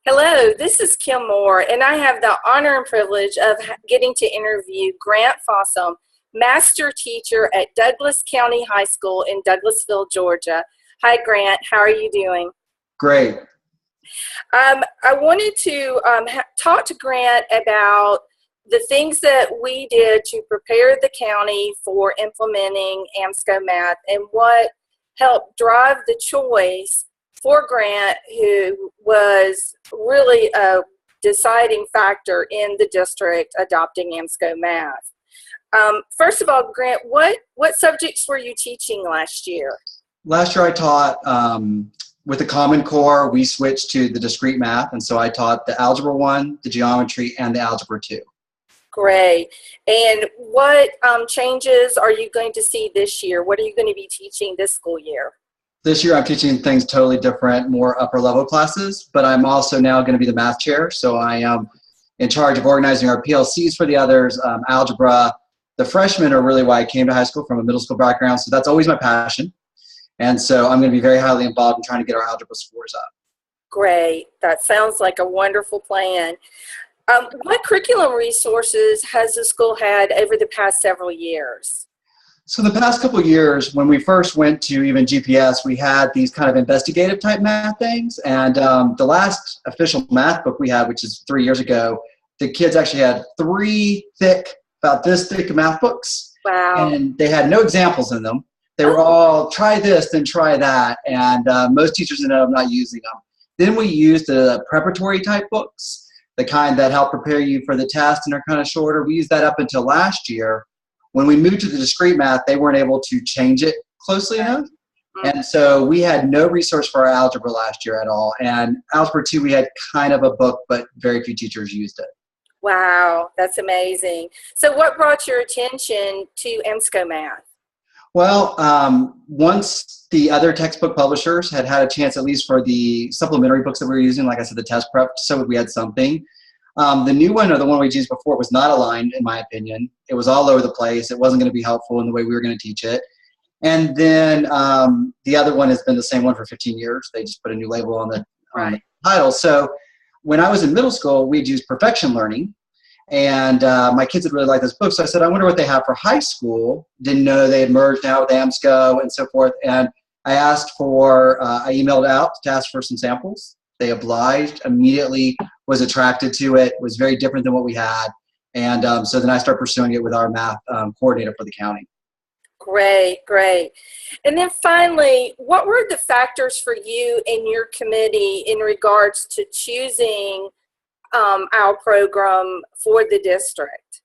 Hello, this is Kim Moore, and I have the honor and privilege of getting to interview Grant Fossum, master teacher at Douglas County High School in Douglasville, Georgia. Hi, Grant. How are you doing? Great. I wanted to talk to Grant about the things that we did to prepare the county for implementing AMSCO Math and what helped drive the choice for Grant, who was really a deciding factor in the district adopting AMSCO Math. First of all, Grant, what subjects were you teaching last year? Last year I taught with the Common Core. We switched to the discrete math, and so I taught the Algebra 1, the Geometry, and the Algebra 2. Great. And what changes are you going to see this year? What are you going to be teaching this school year? This year I'm teaching things totally different, more upper level classes, but I'm also now going to be the math chair. So I am in charge of organizing our PLCs for the others, algebra. The freshmen are really why I came to high school from a middle school background, so that's always my passion. And so I'm going to be very highly involved in trying to get our algebra scores up. Great. That sounds like a wonderful plan. What curriculum resources has the school had over the past several years? So the past couple of years, when we first went to even GPS, we had these kind of investigative type math things. And the last official math book we had, which is 3 years ago, the kids actually had 3 thick, about this thick math books. Wow. And they had no examples in them. They were all try this, then try that. And most teachers ended up not using them. Then we used the preparatory type books, the kind that help prepare you for the test and are kind of shorter. We used that up until last year. When we moved to the discrete math, they weren't able to change it closely enough. And so we had no resource for our algebra last year at all. And Algebra 2, we had kind of a book, but very few teachers used it. Wow, that's amazing. So what brought your attention to AMSCO Math? Well, once the other textbook publishers had had a chance, at least for the supplementary books that we were using, like I said, the test prep, so we had something. The new one, or the one we used before, was not aligned, in my opinion. It was all over the place. It wasn't going to be helpful in the way we were going to teach it. And then the other one has been the same one for 15 years. They just put a new label on the title. So when I was in middle school, we'd use perfection learning. And my kids had really liked this book. So I said, I wonder what they have for high school. Didn't know they had merged now with AMSCO and so forth. And I asked for, I emailed out to ask for some samples. They obliged, immediately was attracted to it, was very different than what we had. And so then I started pursuing it with our math coordinator for the county. Great, great. And then finally, what were the factors for you and your committee in regards to choosing our program for the district?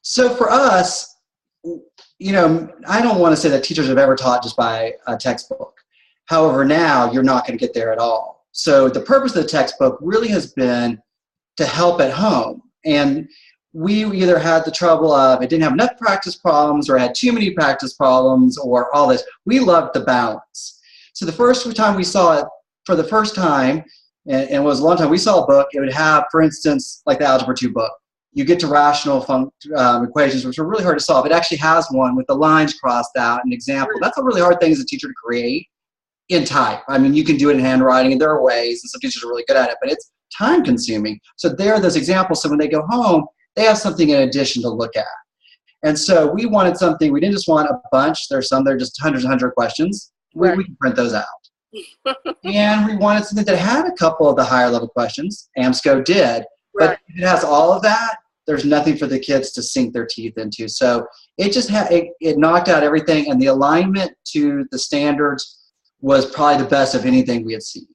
So for us, you know, I don't want to say that teachers have ever taught just by a textbook. However, now you're not going to get there at all. So the purpose of the textbook really has been to help at home. And we either had the trouble of it didn't have enough practice problems or had too many practice problems or all this. We loved the balance. So the first time we saw it for the first time, and it was a long time, we saw a book. It would have, for instance, like the Algebra 2 book. You get to rational equations, which are really hard to solve. It actually has one with the lines crossed out, an example. That's a really hard thing as a teacher to create in type. I mean, you can do it in handwriting, and there are ways, and some teachers are really good at it, but it's time consuming. So there are those examples. So when they go home, they have something in addition to look at. And so we wanted something. We didn't just want a bunch. There's some, they're just hundreds and hundreds of questions. We can print those out. And we wanted something that had a couple of the higher level questions. AMSCO did. But if it has all of that, there's nothing for the kids to sink their teeth into. So it just it knocked out everything, and the alignment to the standards was probably the best of anything we had seen.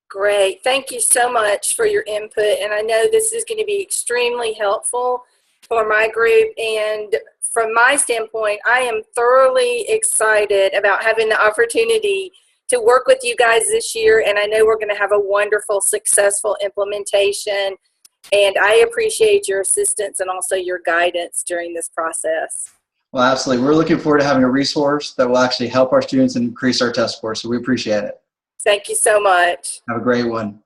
Great. Thank you so much for your input. And I know this is going to be extremely helpful for my group. And from my standpoint, I am thoroughly excited about having the opportunity to work with you guys this year. And I know we're going to have a wonderful, successful implementation. And I appreciate your assistance and also your guidance during this process. Well, absolutely. We're looking forward to having a resource that will actually help our students and increase our test scores. So we appreciate it. Thank you so much. Have a great one.